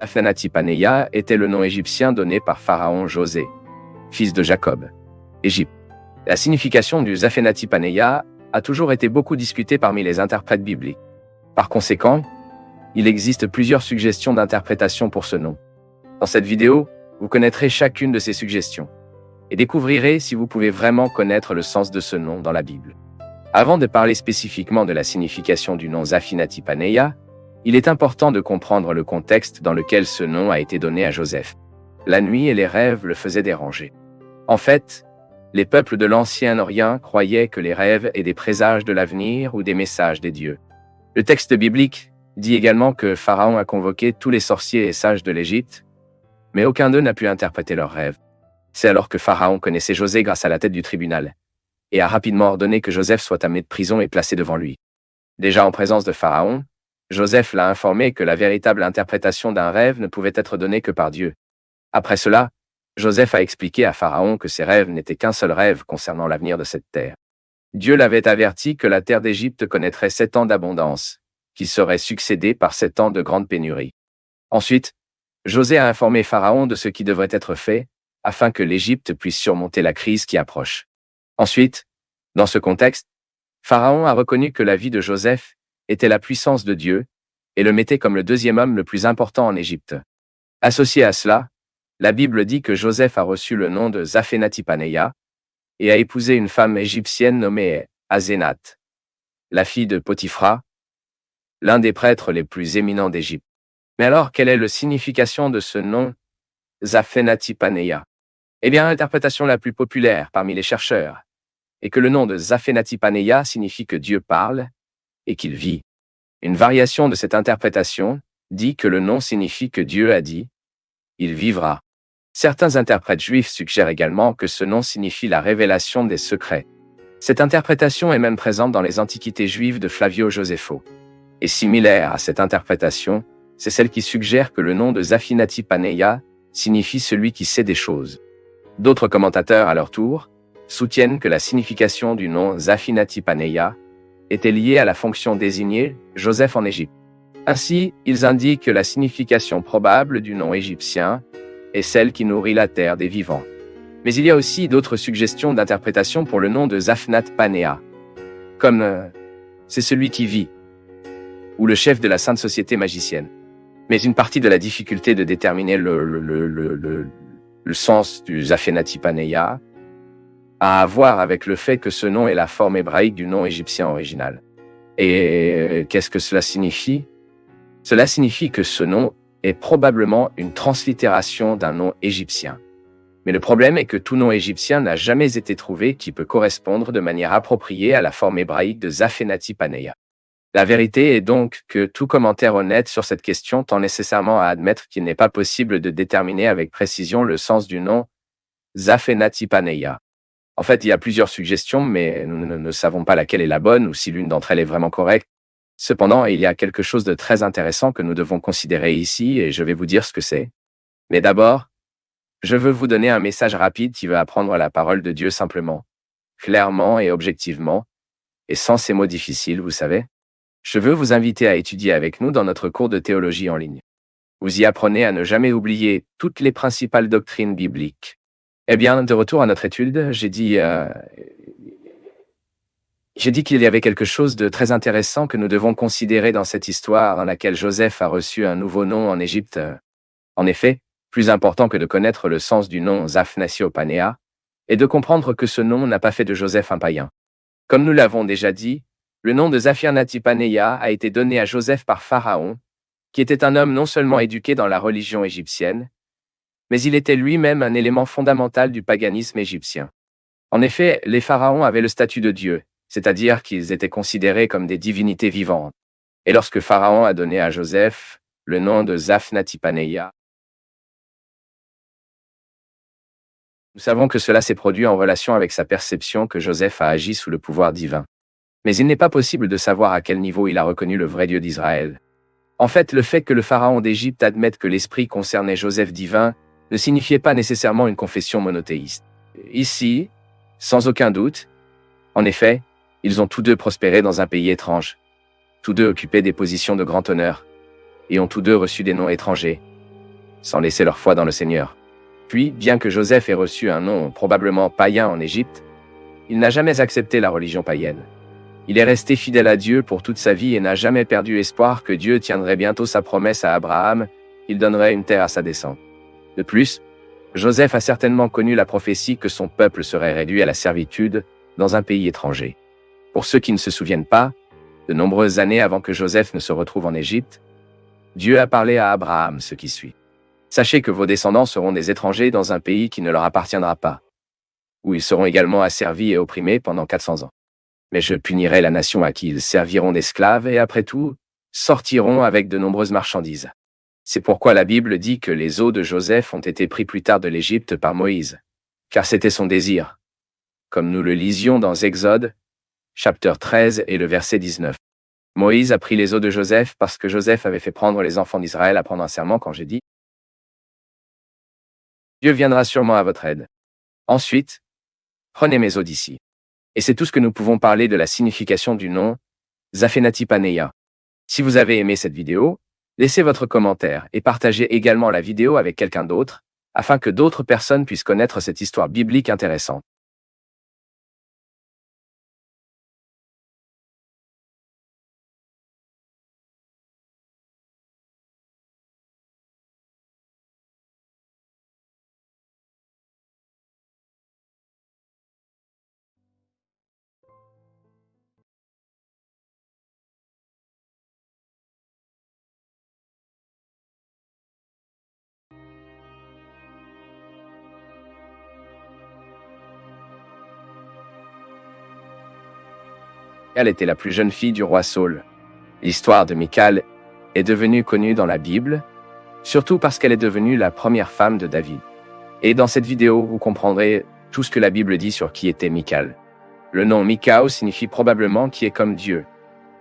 Zaphénathi-Panéa était le nom égyptien donné par Pharaon José, fils de Jacob, Égypte. La signification du Zaphénathi-Panéa a toujours été beaucoup discutée parmi les interprètes bibliques. Par conséquent, il existe plusieurs suggestions d'interprétation pour ce nom. Dans cette vidéo, vous connaîtrez chacune de ces suggestions et découvrirez si vous pouvez vraiment connaître le sens de ce nom dans la Bible. Avant de parler spécifiquement de la signification du nom Zaphénathi-Panéa, il est important de comprendre le contexte dans lequel ce nom a été donné à Joseph. La nuit et les rêves le faisaient déranger. En fait, les peuples de l'Ancien Orient croyaient que les rêves étaient des présages de l'avenir ou des messages des dieux. Le texte biblique dit également que Pharaon a convoqué tous les sorciers et sages de l'Égypte, mais aucun d'eux n'a pu interpréter leurs rêves. C'est alors que Pharaon connaissait José grâce à la tête du tribunal, et a rapidement ordonné que Joseph soit amené de prison et placé devant lui. Déjà en présence de Pharaon, Joseph l'a informé que la véritable interprétation d'un rêve ne pouvait être donnée que par Dieu. Après cela, Joseph a expliqué à Pharaon que ses rêves n'étaient qu'un seul rêve concernant l'avenir de cette terre. Dieu l'avait averti que la terre d'Égypte connaîtrait 7 ans d'abondance, qui seraient succédés par 7 ans de grande pénurie. Ensuite, José a informé Pharaon de ce qui devrait être fait, afin que l'Égypte puisse surmonter la crise qui approche. Ensuite, dans ce contexte, Pharaon a reconnu que la vie de Joseph était la puissance de Dieu et le mettait comme le deuxième homme le plus important en Égypte. Associé à cela, la Bible dit que Joseph a reçu le nom de Zaphénathi-Panéa et a épousé une femme égyptienne nommée Asénath, la fille de Potiphra, l'un des prêtres les plus éminents d'Égypte. Mais alors, quelle est la signification de ce nom Zaphénathi-Panéa? Eh bien, l'interprétation la plus populaire parmi les chercheurs est que le nom de Zaphénathi-Panéa signifie que Dieu parle et qu'il vit. Une variation de cette interprétation dit que le nom signifie que Dieu a dit « il vivra ». Certains interprètes juifs suggèrent également que ce nom signifie la révélation des secrets. Cette interprétation est même présente dans les Antiquités juives de Flavio Josefo. Et similaire à cette interprétation, c'est celle qui suggère que le nom de Zaphénathi-Panéa signifie celui qui sait des choses. D'autres commentateurs, à leur tour, soutiennent que la signification du nom Zaphénathi-Panéa était liée à la fonction désignée Joseph en Égypte. Ainsi, ils indiquent que la signification probable du nom égyptien est celle qui nourrit la terre des vivants. Mais il y a aussi d'autres suggestions d'interprétation pour le nom de Zaphénath-Panéa, comme c'est celui qui vit, ou le chef de la Sainte Société magicienne. Mais une partie de la difficulté de déterminer le sens du Zaphénathi-Panéa a à voir avec le fait que ce nom est la forme hébraïque du nom égyptien original. Et qu'est-ce que cela signifie? Cela signifie que ce nom est probablement une translittération d'un nom égyptien. Mais le problème est que tout nom égyptien n'a jamais été trouvé qui peut correspondre de manière appropriée à la forme hébraïque de Zaphénathi-Panéa. La vérité est donc que tout commentaire honnête sur cette question tend nécessairement à admettre qu'il n'est pas possible de déterminer avec précision le sens du nom Zaphénathi-Panéa. En fait, il y a plusieurs suggestions, mais nous ne savons pas laquelle est la bonne ou si l'une d'entre elles est vraiment correcte. Cependant, il y a quelque chose de très intéressant que nous devons considérer ici et je vais vous dire ce que c'est. Mais d'abord, je veux vous donner un message rapide qui veut apprendre la parole de Dieu simplement, clairement et objectivement, et sans ces mots difficiles, vous savez. Je veux vous inviter à étudier avec nous dans notre cours de théologie en ligne. Vous y apprenez à ne jamais oublier toutes les principales doctrines bibliques. Eh bien, de retour à notre étude, j'ai dit qu'il y avait quelque chose de très intéressant que nous devons considérer dans cette histoire dans laquelle Joseph a reçu un nouveau nom en Égypte. En effet, plus important que de connaître le sens du nom Zaphénathi-Panéa est de comprendre que ce nom n'a pas fait de Joseph un païen. Comme nous l'avons déjà dit, le nom de Zaphénathi-Panéa a été donné à Joseph par Pharaon, qui était un homme non seulement éduqué dans la religion égyptienne, mais il était lui-même un élément fondamental du paganisme égyptien. En effet, les pharaons avaient le statut de Dieu, c'est-à-dire qu'ils étaient considérés comme des divinités vivantes. Et lorsque Pharaon a donné à Joseph le nom de Zaphénathi-Panéa, nous savons que cela s'est produit en relation avec sa perception que Joseph a agi sous le pouvoir divin. Mais il n'est pas possible de savoir à quel niveau il a reconnu le vrai Dieu d'Israël. En fait, le fait que le pharaon d'Égypte admette que l'esprit concernait Joseph divin ne signifiait pas nécessairement une confession monothéiste. Ici, sans aucun doute, en effet, ils ont tous deux prospéré dans un pays étrange. Tous deux occupaient des positions de grand honneur, et ont tous deux reçu des noms étrangers, sans laisser leur foi dans le Seigneur. Puis, bien que Joseph ait reçu un nom probablement païen en Égypte, il n'a jamais accepté la religion païenne. Il est resté fidèle à Dieu pour toute sa vie et n'a jamais perdu espoir que Dieu tiendrait bientôt sa promesse à Abraham, qu'il donnerait une terre à sa descendance. De plus, Joseph a certainement connu la prophétie que son peuple serait réduit à la servitude dans un pays étranger. Pour ceux qui ne se souviennent pas, de nombreuses années avant que Joseph ne se retrouve en Égypte, Dieu a parlé à Abraham ce qui suit. Sachez que vos descendants seront des étrangers dans un pays qui ne leur appartiendra pas, où ils seront également asservis et opprimés pendant 400 ans. Mais je punirai la nation à qui ils serviront d'esclaves et après tout, sortiront avec de nombreuses marchandises. C'est pourquoi la Bible dit que les os de Joseph ont été pris plus tard de l'Égypte par Moïse, car c'était son désir, comme nous le lisions dans Exode, chapitre 13 et le verset 19. Moïse a pris les os de Joseph parce que Joseph avait fait prendre les enfants d'Israël à prendre un serment quand j'ai dit « Dieu viendra sûrement à votre aide. Ensuite, prenez mes os d'ici. » Et c'est tout ce que nous pouvons parler de la signification du nom Zaphénathi Paneah. Si vous avez aimé cette vidéo, laissez votre commentaire et partagez également la vidéo avec quelqu'un d'autre, afin que d'autres personnes puissent connaître cette histoire biblique intéressante. Michal était la plus jeune fille du roi Saül. L'histoire de Michal est devenue connue dans la Bible, surtout parce qu'elle est devenue la première femme de David. Et dans cette vidéo, vous comprendrez tout ce que la Bible dit sur qui était Michal. Le nom Michal signifie probablement qui est comme Dieu.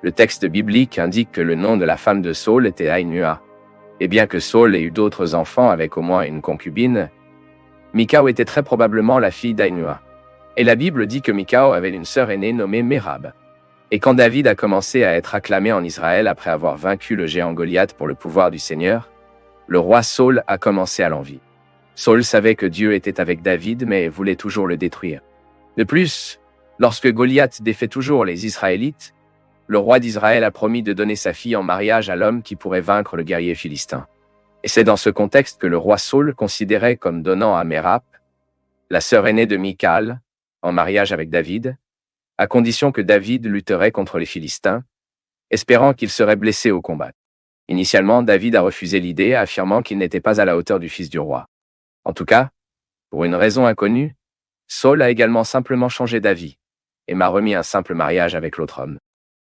Le texte biblique indique que le nom de la femme de Saül était Ainua. Et bien que Saül ait eu d'autres enfants avec au moins une concubine, Michal était très probablement la fille d'Ainua. Et la Bible dit que Michal avait une sœur aînée nommée Mérab. Et quand David a commencé à être acclamé en Israël après avoir vaincu le géant Goliath pour le pouvoir du Seigneur, le roi Saül a commencé à l'envier. Saül savait que Dieu était avec David, mais voulait toujours le détruire. De plus, lorsque Goliath défait toujours les Israélites, le roi d'Israël a promis de donner sa fille en mariage à l'homme qui pourrait vaincre le guerrier philistin. Et c'est dans ce contexte que le roi Saül considérait comme donnant à Mérab, la sœur aînée de Michal, en mariage avec David, à condition que David lutterait contre les Philistins, espérant qu'il serait blessé au combat. Initialement, David a refusé l'idée, affirmant qu'il n'était pas à la hauteur du fils du roi. En tout cas, pour une raison inconnue, Saül a également simplement changé d'avis et m'a remis un simple mariage avec l'autre homme.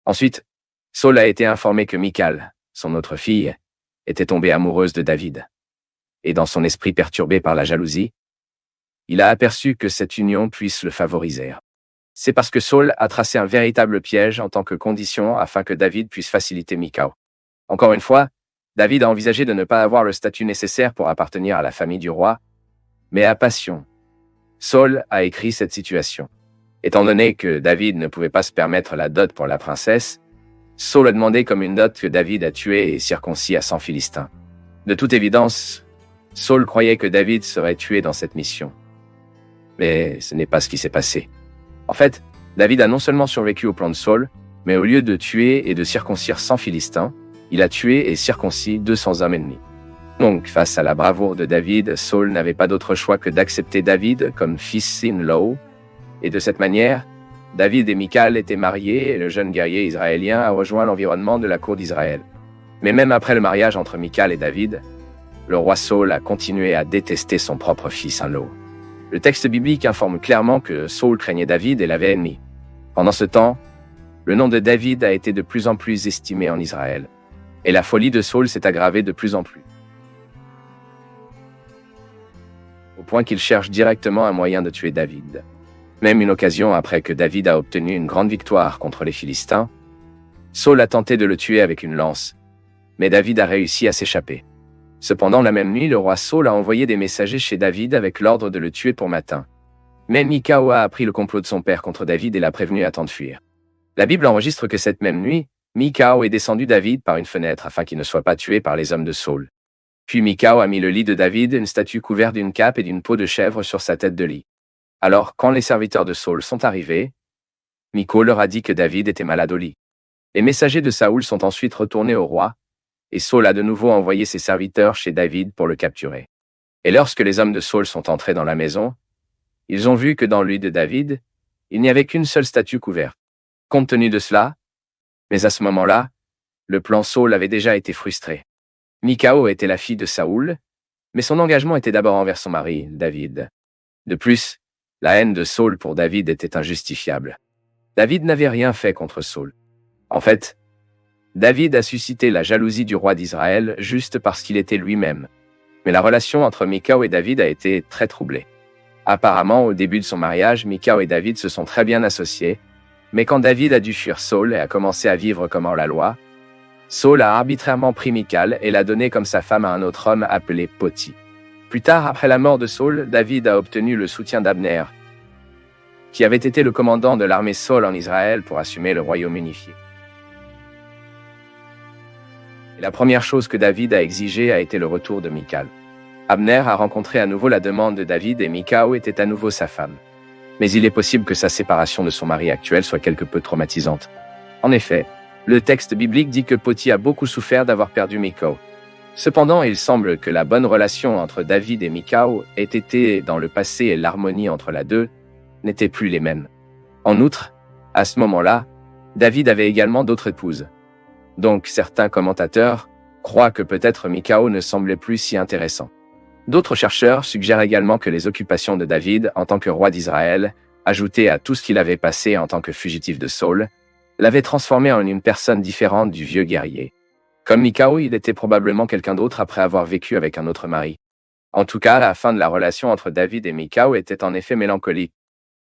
Ensuite, Saül a été informé que Michal, son autre fille, était tombée amoureuse de David. Et dans son esprit perturbé par la jalousie, il a aperçu que cette union puisse le favoriser. C'est parce que Saül a tracé un véritable piège en tant que condition afin que David puisse faciliter Michal. Encore une fois, David a envisagé de ne pas avoir le statut nécessaire pour appartenir à la famille du roi, mais à passion. Saül a écrit cette situation. Étant donné que David ne pouvait pas se permettre la dot pour la princesse, Saül a demandé comme une dot que David a tué et circoncis à 100 Philistins. De toute évidence, Saül croyait que David serait tué dans cette mission. Mais ce n'est pas ce qui s'est passé. En fait, David a non seulement survécu au plan de Saül, mais au lieu de tuer et de circoncire 100 Philistins, il a tué et circoncis 200 hommes ennemis. Donc, face à la bravoure de David, Saül n'avait pas d'autre choix que d'accepter David comme fils-in-law, et de cette manière, David et Michal étaient mariés et le jeune guerrier israélien a rejoint l'environnement de la cour d'Israël. Mais même après le mariage entre Michal et David, le roi Saül a continué à détester son propre fils-in-law. Le texte biblique informe clairement que Saül craignait David et l'avait ennemi. Pendant ce temps, le nom de David a été de plus en plus estimé en Israël, et la folie de Saül s'est aggravée de plus en plus, au point qu'il cherche directement un moyen de tuer David. Même une occasion après que David a obtenu une grande victoire contre les Philistins, Saül a tenté de le tuer avec une lance, mais David a réussi à s'échapper. Cependant, la même nuit, le roi Saül a envoyé des messagers chez David avec l'ordre de le tuer pour matin. Mais Michal a appris le complot de son père contre David et l'a prévenu à temps de fuir. La Bible enregistre que cette même nuit, Michal est descendu David par une fenêtre afin qu'il ne soit pas tué par les hommes de Saül. Puis Michal a mis le lit de David, une statue couverte d'une cape et d'une peau de chèvre sur sa tête de lit. Alors, quand les serviteurs de Saül sont arrivés, Michal leur a dit que David était malade au lit. Les messagers de Saül sont ensuite retournés au roi, et Saül a de nouveau envoyé ses serviteurs chez David pour le capturer. Et lorsque les hommes de Saül sont entrés dans la maison, ils ont vu que dans le lit de David, il n'y avait qu'une seule statue couverte. Compte tenu de cela, mais à ce moment-là, le plan Saül avait déjà été frustré. Michal était la fille de Saül, mais son engagement était d'abord envers son mari, David. De plus, la haine de Saül pour David était injustifiable. David n'avait rien fait contre Saül. En fait, David a suscité la jalousie du roi d'Israël juste parce qu'il était lui-même. Mais la relation entre Michal et David a été très troublée. Apparemment, au début de son mariage, Michal et David se sont très bien associés, mais quand David a dû fuir Saül et a commencé à vivre comme hors la loi, Saül a arbitrairement pris Michal et l'a donnée comme sa femme à un autre homme appelé Poti. Plus tard, après la mort de Saül, David a obtenu le soutien d'Abner, qui avait été le commandant de l'armée Saül en Israël pour assumer le royaume unifié. Et la première chose que David a exigée a été le retour de Michal. Abner a rencontré à nouveau la demande de David et Michal était à nouveau sa femme. Mais il est possible que sa séparation de son mari actuel soit quelque peu traumatisante. En effet, le texte biblique dit que Poti a beaucoup souffert d'avoir perdu Michal. Cependant, il semble que la bonne relation entre David et Michal ait été dans le passé et l'harmonie entre les deux n'étaient plus les mêmes. En outre, à ce moment-là, David avait également d'autres épouses. Donc certains commentateurs croient que peut-être Michal ne semblait plus si intéressant. D'autres chercheurs suggèrent également que les occupations de David en tant que roi d'Israël, ajoutées à tout ce qu'il avait passé en tant que fugitif de Saül, l'avaient transformé en une personne différente du vieux guerrier. Comme Michal, il était probablement quelqu'un d'autre après avoir vécu avec un autre mari. En tout cas, la fin de la relation entre David et Michal était en effet mélancolique.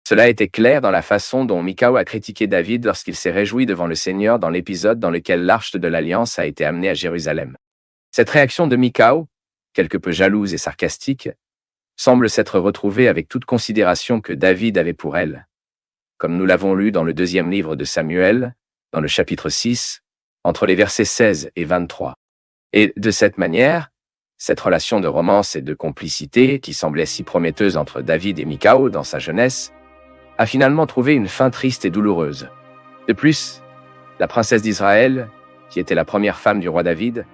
Cela était clair dans la façon dont Michal a critiqué David lorsqu'il s'est réjoui devant le Seigneur dans l'épisode dans lequel l'arche de l'Alliance a été amenée à Jérusalem. Cette réaction de Michal, quelque peu jalouse et sarcastique, semble s'être retrouvée avec toute considération que David avait pour elle. Comme nous l'avons lu dans le 2e livre de Samuel, dans le chapitre 6, entre les versets 16 et 23. Et de cette manière, cette relation de romance et de complicité, qui semblait si prometteuse entre David et Michal dans sa jeunesse, a finalement trouvé une fin triste et douloureuse. De plus, la princesse d'Israël, qui était la première femme du roi David,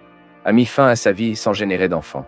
a mis fin à sa vie sans générer d'enfant.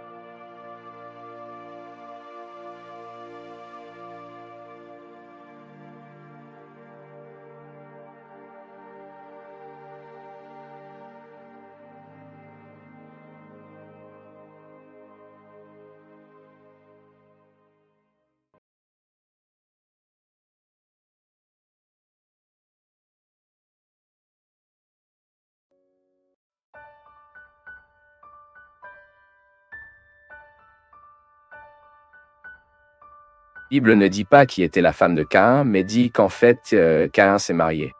La Bible ne dit pas qui était la femme de Caïn, mais dit qu'en fait, Caïn s'est marié.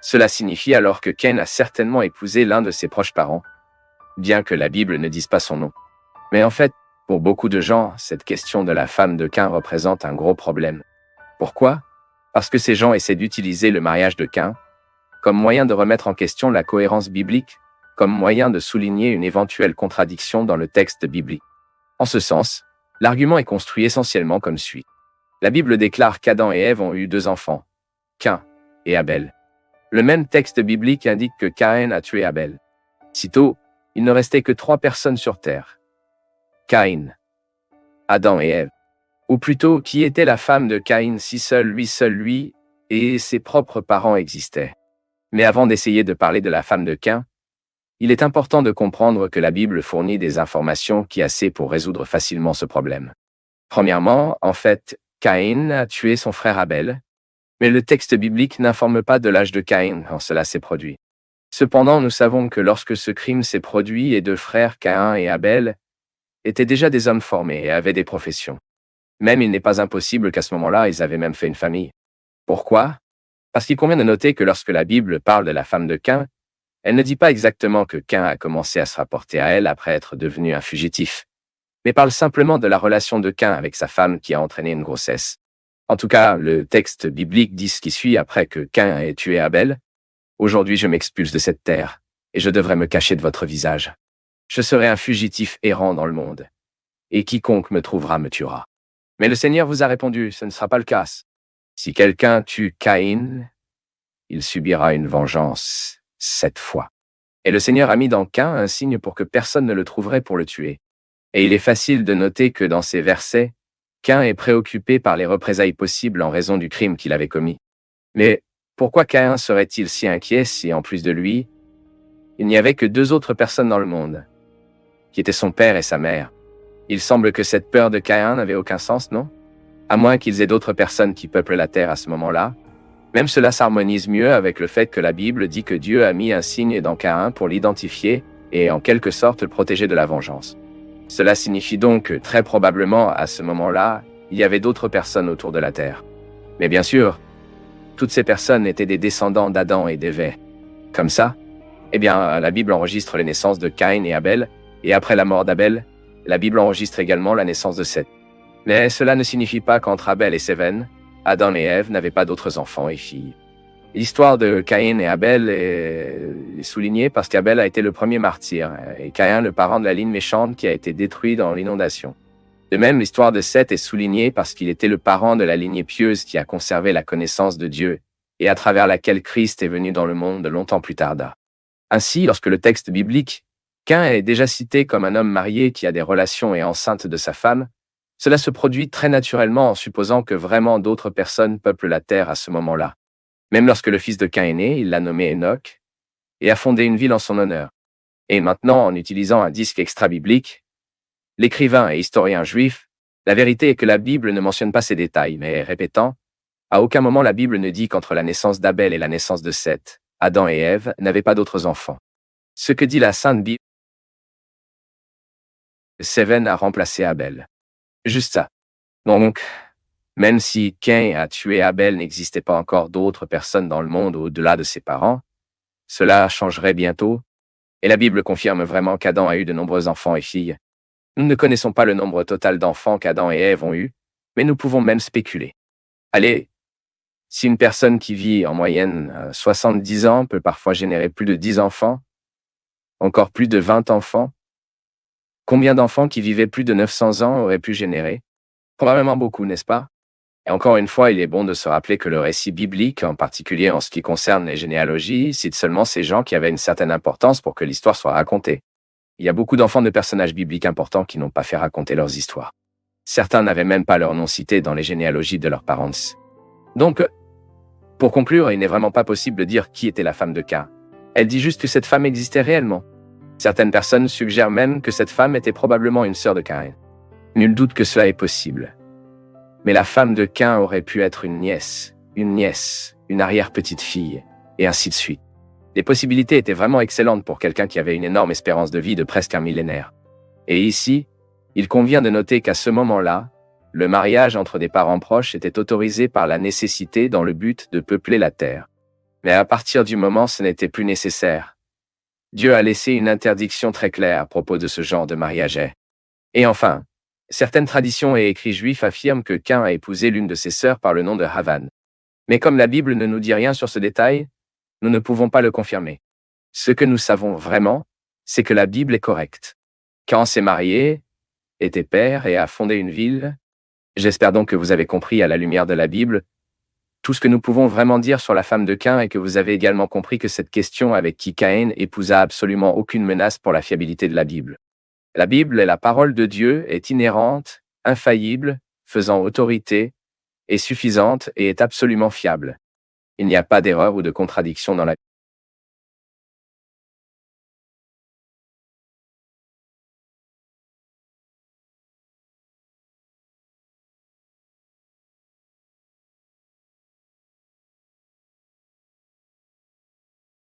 Cela signifie alors que Caïn a certainement épousé l'un de ses proches parents, bien que la Bible ne dise pas son nom. Mais en fait, pour beaucoup de gens, cette question de la femme de Caïn représente un gros problème. Pourquoi? Parce que ces gens essaient d'utiliser le mariage de Caïn comme moyen de remettre en question la cohérence biblique, comme moyen de souligner une éventuelle contradiction dans le texte biblique. En ce sens, l'argument est construit essentiellement comme suit. La Bible déclare qu'Adam et Ève ont eu 2 enfants, Caïn et Abel. Le même texte biblique indique que Caïn a tué Abel. Sitôt, il ne restait que 3 personnes sur terre. Caïn, Adam et Ève. Ou plutôt, qui était la femme de Caïn si seul lui et ses propres parents existaient. Mais avant d'essayer de parler de la femme de Caïn, il est important de comprendre que la Bible fournit des informations qui assez pour résoudre facilement ce problème. Premièrement, en fait, Caïn a tué son frère Abel, mais le texte biblique n'informe pas de l'âge de Caïn quand cela s'est produit. Cependant, nous savons que lorsque ce crime s'est produit, les 2 frères Caïn et Abel étaient déjà des hommes formés et avaient des professions. Même il n'est pas impossible qu'à ce moment-là, ils avaient même fait une famille. Pourquoi? Parce qu'il convient de noter que lorsque la Bible parle de la femme de Caïn, elle ne dit pas exactement que Caïn a commencé à se rapporter à elle après être devenu un fugitif, mais parle simplement de la relation de Caïn avec sa femme qui a entraîné une grossesse. En tout cas, le texte biblique dit ce qui suit après que Caïn ait tué Abel. « Aujourd'hui je m'expulse de cette terre, et je devrais me cacher de votre visage. Je serai un fugitif errant dans le monde, et quiconque me trouvera me tuera. Mais le Seigneur vous a répondu, ce ne sera pas le cas. Si quelqu'un tue Caïn, il subira une vengeance 7 fois. Et le Seigneur a mis dans Caïn un signe pour que personne ne le trouverait pour le tuer. Et il est facile de noter que dans ces versets, Caïn est préoccupé par les représailles possibles en raison du crime qu'il avait commis. Mais pourquoi Caïn serait-il si inquiet si, en plus de lui, il n'y avait que 2 autres personnes dans le monde, qui étaient son père et sa mère? Il semble que cette peur de Caïn n'avait aucun sens, non? À moins qu'ils aient d'autres personnes qui peuplent la terre à ce moment-là. Même cela s'harmonise mieux avec le fait que la Bible dit que Dieu a mis un signe dans Caïn pour l'identifier et en quelque sorte le protéger de la vengeance. Cela signifie donc que très probablement, à ce moment-là, il y avait d'autres personnes autour de la terre. Mais bien sûr, toutes ces personnes étaient des descendants d'Adam et d'Ève. Comme ça, eh bien, la Bible enregistre les naissances de Caïn et Abel, et après la mort d'Abel, la Bible enregistre également la naissance de Seth. Mais cela ne signifie pas qu'entre Abel et Séven, Adam et Ève n'avaient pas d'autres enfants et filles. L'histoire de Caïn et Abel est soulignée parce qu'Abel a été le premier martyr, et Caïn le parent de la ligne méchante qui a été détruit dans l'inondation. De même, l'histoire de Seth est soulignée parce qu'il était le parent de la lignée pieuse qui a conservé la connaissance de Dieu, et à travers laquelle Christ est venu dans le monde longtemps plus tard. Ainsi, lorsque le texte biblique, Caïn est déjà cité comme un homme marié qui a des relations et enceinte de sa femme, cela se produit très naturellement en supposant que vraiment d'autres personnes peuplent la terre à ce moment-là. Même lorsque le fils de Caïn est né, il l'a nommé Enoch et a fondé une ville en son honneur. Et maintenant, en utilisant un disque extra-biblique, l'écrivain et historien juif, la vérité est que la Bible ne mentionne pas ces détails, mais répétant, à aucun moment la Bible ne dit qu'entre la naissance d'Abel et la naissance de Seth, Adam et Ève n'avaient pas d'autres enfants. Ce que dit la Sainte Bible, Séven a remplacé Abel. Juste ça. Donc, même si Caïn a tué Abel, n'existait pas encore d'autres personnes dans le monde au-delà de ses parents, cela changerait bientôt, et la Bible confirme vraiment qu'Adam a eu de nombreux enfants et filles. Nous ne connaissons pas le nombre total d'enfants qu'Adam et Ève ont eus, mais nous pouvons même spéculer. Allez, si une personne qui vit en moyenne 70 ans peut parfois générer plus de 10 enfants, encore plus de 20 enfants, combien d'enfants qui vivaient plus de 900 ans auraient pu générer? Probablement beaucoup, n'est-ce pas? Et encore une fois, il est bon de se rappeler que le récit biblique, en particulier en ce qui concerne les généalogies, cite seulement ces gens qui avaient une certaine importance pour que l'histoire soit racontée. Il y a beaucoup d'enfants de personnages bibliques importants qui n'ont pas fait raconter leurs histoires. Certains n'avaient même pas leur nom cité dans les généalogies de leurs parents. Donc, pour conclure, il n'est vraiment pas possible de dire qui était la femme de Caïn. Elle dit juste que cette femme existait réellement. Certaines personnes suggèrent même que cette femme était probablement une sœur de Caïn. Nul doute que cela est possible. Mais la femme de Caïn aurait pu être une nièce, une arrière-petite-fille, et ainsi de suite. Les possibilités étaient vraiment excellentes pour quelqu'un qui avait une énorme espérance de vie de presque un millénaire. Et ici, il convient de noter qu'à ce moment-là, le mariage entre des parents proches était autorisé par la nécessité dans le but de peupler la terre. Mais à partir du moment où ce n'était plus nécessaire, Dieu a laissé une interdiction très claire à propos de ce genre de mariage. Et enfin, certaines traditions et écrits juifs affirment que Caïn a épousé l'une de ses sœurs par le nom de Havan. Mais comme la Bible ne nous dit rien sur ce détail, nous ne pouvons pas le confirmer. Ce que nous savons vraiment, c'est que la Bible est correcte. Caïn s'est marié, était père et a fondé une ville. J'espère donc que vous avez compris à la lumière de la Bible tout ce que nous pouvons vraiment dire sur la femme de Caïn et que vous avez également compris que cette question avec qui Caïn épousa absolument aucune menace pour la fiabilité de la Bible. La Bible est la parole de Dieu, est inhérente, infaillible, faisant autorité, est suffisante et est absolument fiable. Il n'y a pas d'erreur ou de contradiction dans la